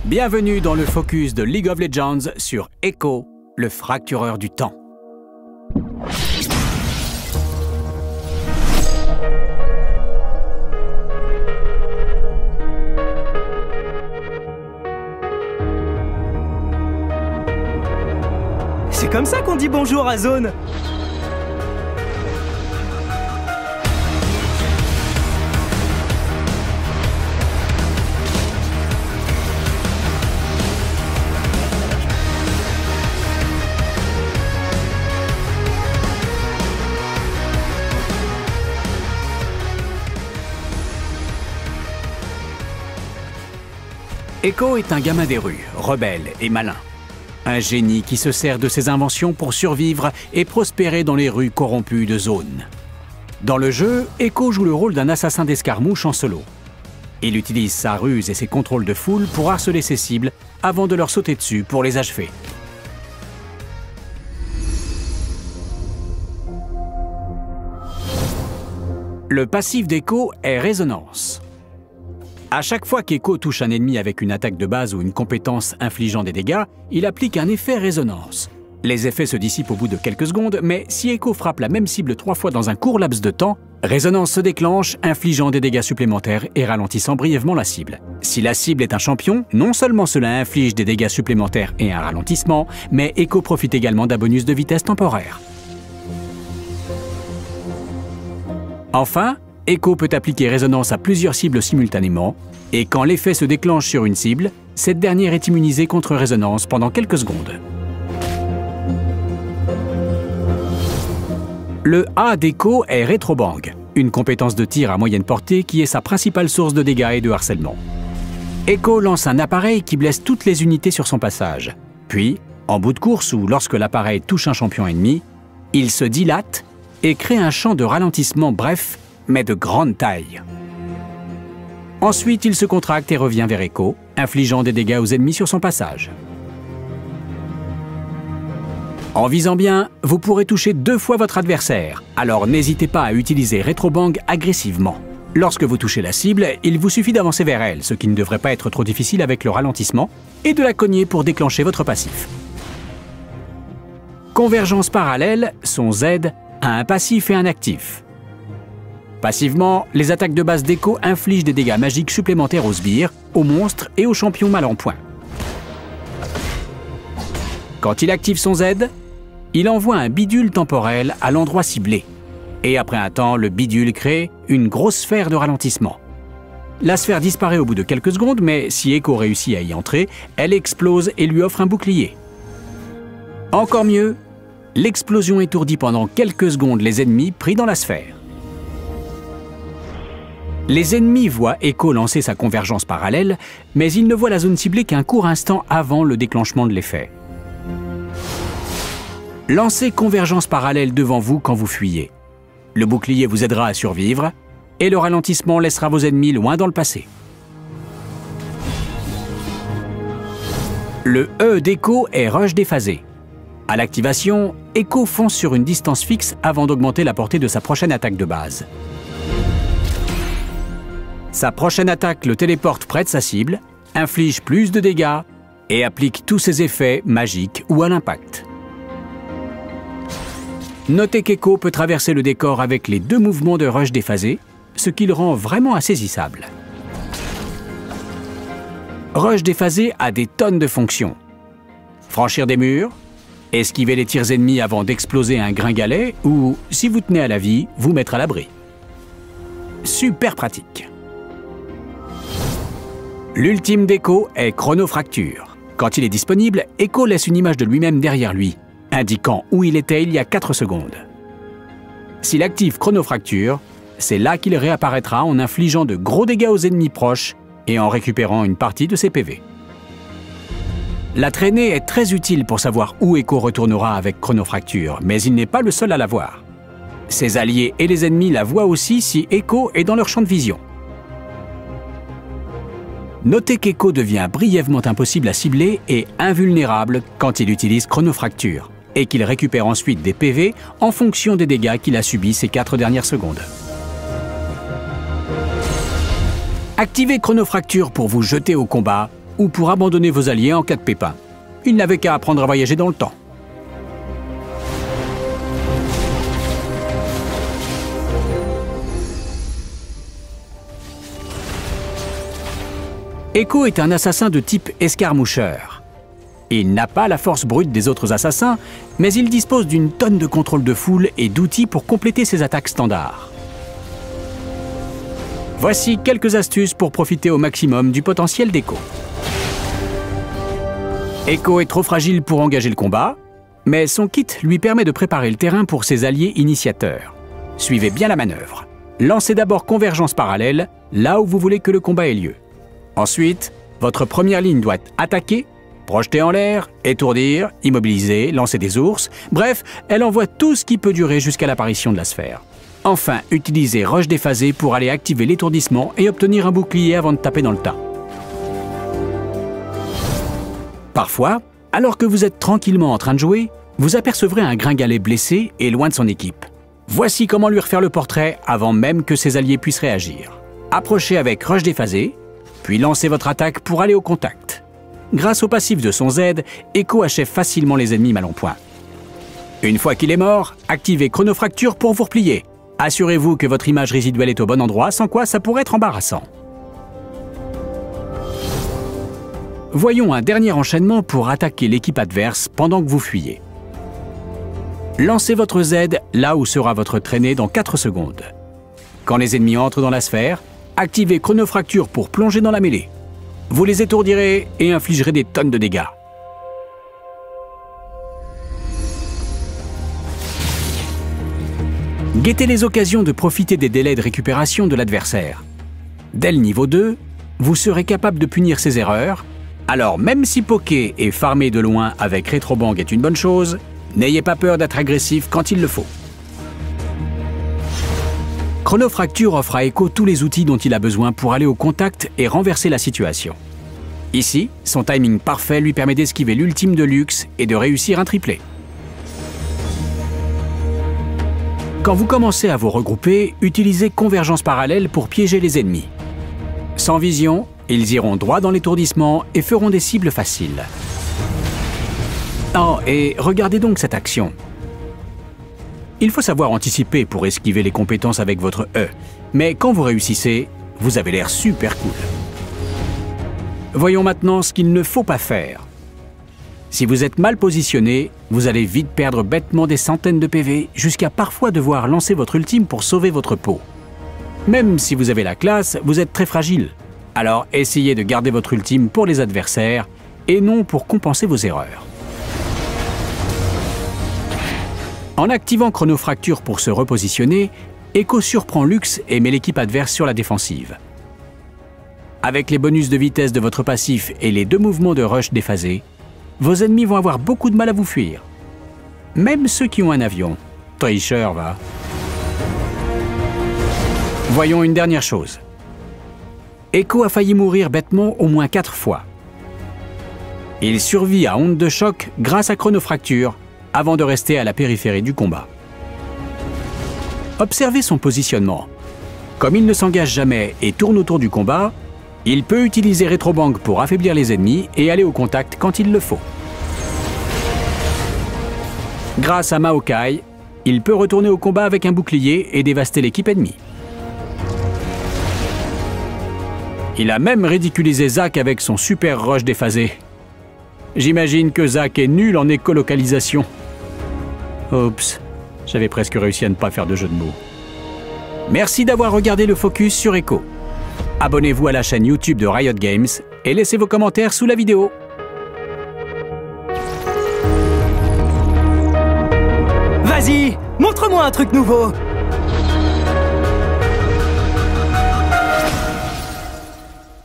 Bienvenue dans le focus de League of Legends sur Echo, le fractureur du temps. C'est comme ça qu'on dit bonjour à Zone. Echo est un gamin des rues, rebelle et malin. Un génie qui se sert de ses inventions pour survivre et prospérer dans les rues corrompues de Zone. Dans le jeu, Echo joue le rôle d'un assassin d'escarmouche en solo. Il utilise sa ruse et ses contrôles de foule pour harceler ses cibles avant de leur sauter dessus pour les achever. Le passif d'Echo est Résonance. À chaque fois qu'Echo touche un ennemi avec une attaque de base ou une compétence infligeant des dégâts, il applique un effet Résonance. Les effets se dissipent au bout de quelques secondes, mais si Echo frappe la même cible 3 fois dans un court laps de temps, Résonance se déclenche, infligeant des dégâts supplémentaires et ralentissant brièvement la cible. Si la cible est un champion, non seulement cela inflige des dégâts supplémentaires et un ralentissement, mais Echo profite également d'un bonus de vitesse temporaire. Enfin, Echo peut appliquer Résonance à plusieurs cibles simultanément, et quand l'effet se déclenche sur une cible, cette dernière est immunisée contre Résonance pendant quelques secondes. Le A d'Echo est Rétrobang, une compétence de tir à moyenne portée qui est sa principale source de dégâts et de harcèlement. Echo lance un appareil qui blesse toutes les unités sur son passage. Puis, en bout de course ou lorsque l'appareil touche un champion ennemi, il se dilate et crée un champ de ralentissement bref, mais de grande taille. Ensuite, il se contracte et revient vers Echo, infligeant des dégâts aux ennemis sur son passage. En visant bien, vous pourrez toucher 2 fois votre adversaire, alors n'hésitez pas à utiliser Rétrobang agressivement. Lorsque vous touchez la cible, il vous suffit d'avancer vers elle, ce qui ne devrait pas être trop difficile avec le ralentissement, et de la cogner pour déclencher votre passif. Convergence parallèle, son Z, a un passif et un actif. Passivement, les attaques de base d'Echo infligent des dégâts magiques supplémentaires aux sbires, aux monstres et aux champions mal en point. Quand il active son Z, il envoie un bidule temporel à l'endroit ciblé. Et après un temps, le bidule crée une grosse sphère de ralentissement. La sphère disparaît au bout de quelques secondes, mais si Echo réussit à y entrer, elle explose et lui offre un bouclier. Encore mieux, l'explosion étourdit pendant quelques secondes les ennemis pris dans la sphère. Les ennemis voient Echo lancer sa convergence parallèle, mais ils ne voient la zone ciblée qu'un court instant avant le déclenchement de l'effet. Lancez convergence parallèle devant vous quand vous fuyez. Le bouclier vous aidera à survivre, et le ralentissement laissera vos ennemis loin dans le passé. Le E d'Echo est rush déphasé. À l'activation, Echo fonce sur une distance fixe avant d'augmenter la portée de sa prochaine attaque de base. Sa prochaine attaque le téléporte près de sa cible, inflige plus de dégâts et applique tous ses effets magiques ou à l'impact. Notez qu'Echo peut traverser le décor avec les 2 mouvements de rush déphasé, ce qui le rend vraiment insaisissable. Rush déphasé a des tonnes de fonctions. Franchir des murs, esquiver les tirs ennemis avant d'exploser un gringalet ou, si vous tenez à la vie, vous mettre à l'abri. Super pratique. L'ultime d'Echo est Chronofracture. Quand il est disponible, Echo laisse une image de lui-même derrière lui, indiquant où il était il y a 4 secondes. S'il active Chronofracture, c'est là qu'il réapparaîtra en infligeant de gros dégâts aux ennemis proches et en récupérant une partie de ses PV. La traînée est très utile pour savoir où Echo retournera avec Chronofracture, mais il n'est pas le seul à la voir. Ses alliés et les ennemis la voient aussi si Echo est dans leur champ de vision. Notez qu'Echo devient brièvement impossible à cibler et invulnérable quand il utilise Chronofracture, et qu'il récupère ensuite des PV en fonction des dégâts qu'il a subis ces 4 dernières secondes. Activez Chronofracture pour vous jeter au combat ou pour abandonner vos alliés en cas de pépin. Il n'avait qu'à apprendre à voyager dans le temps. Echo est un assassin de type escarmoucheur. Il n'a pas la force brute des autres assassins, mais il dispose d'une tonne de contrôle de foule et d'outils pour compléter ses attaques standards. Voici quelques astuces pour profiter au maximum du potentiel d'Echo. Echo est trop fragile pour engager le combat, mais son kit lui permet de préparer le terrain pour ses alliés initiateurs. Suivez bien la manœuvre. Lancez d'abord Convergence parallèle, là où vous voulez que le combat ait lieu. Ensuite, votre première ligne doit attaquer, projeter en l'air, étourdir, immobiliser, lancer des ours, bref, elle envoie tout ce qui peut durer jusqu'à l'apparition de la sphère. Enfin, utilisez Rush déphasé pour aller activer l'étourdissement et obtenir un bouclier avant de taper dans le tas. Parfois, alors que vous êtes tranquillement en train de jouer, vous apercevrez un gringalet blessé et loin de son équipe. Voici comment lui refaire le portrait avant même que ses alliés puissent réagir. Approchez avec Rush déphasé, puis lancez votre attaque pour aller au contact. Grâce au passif de son Z, Echo achève facilement les ennemis mal en point. Une fois qu'il est mort, activez Chronofracture pour vous replier. Assurez-vous que votre image résiduelle est au bon endroit, sans quoi ça pourrait être embarrassant. Voyons un dernier enchaînement pour attaquer l'équipe adverse pendant que vous fuyez. Lancez votre Z là où sera votre traînée dans 4 secondes. Quand les ennemis entrent dans la sphère, activez Chronofracture pour plonger dans la mêlée. Vous les étourdirez et infligerez des tonnes de dégâts. Guettez les occasions de profiter des délais de récupération de l'adversaire. Dès le niveau 2, vous serez capable de punir ses erreurs, alors même si poker et farmer de loin avec Rétrobang est une bonne chose, n'ayez pas peur d'être agressif quand il le faut. Chronofracture offre à Echo tous les outils dont il a besoin pour aller au contact et renverser la situation. Ici, son timing parfait lui permet d'esquiver l'ultime de luxe et de réussir un triplé. Quand vous commencez à vous regrouper, utilisez Convergence parallèle pour piéger les ennemis. Sans vision, ils iront droit dans l'étourdissement et feront des cibles faciles. Oh, et regardez donc cette action. Il faut savoir anticiper pour esquiver les compétences avec votre E, mais quand vous réussissez, vous avez l'air super cool. Voyons maintenant ce qu'il ne faut pas faire. Si vous êtes mal positionné, vous allez vite perdre bêtement des centaines de PV, jusqu'à parfois devoir lancer votre ultime pour sauver votre peau. Même si vous avez la classe, vous êtes très fragile. Alors essayez de garder votre ultime pour les adversaires, et non pour compenser vos erreurs. En activant Chronofracture pour se repositionner, Echo surprend Lux et met l'équipe adverse sur la défensive. Avec les bonus de vitesse de votre passif et les 2 mouvements de rush déphasés, vos ennemis vont avoir beaucoup de mal à vous fuir. Même ceux qui ont un avion. Tricheur, va. Voyons une dernière chose. Echo a failli mourir bêtement au moins 4 fois. Il survit à onde de choc grâce à Chronofracture, avant de rester à la périphérie du combat. Observez son positionnement. Comme il ne s'engage jamais et tourne autour du combat, il peut utiliser Rétrobang pour affaiblir les ennemis et aller au contact quand il le faut. Grâce à Maokai, il peut retourner au combat avec un bouclier et dévaster l'équipe ennemie. Il a même ridiculisé Zack avec son super rush déphasé. J'imagine que Zack est nul en écolocalisation. Oups, j'avais presque réussi à ne pas faire de jeu de mots. Merci d'avoir regardé le focus sur Echo. Abonnez-vous à la chaîne YouTube de Riot Games et laissez vos commentaires sous la vidéo. Vas-y, montre-moi un truc nouveau.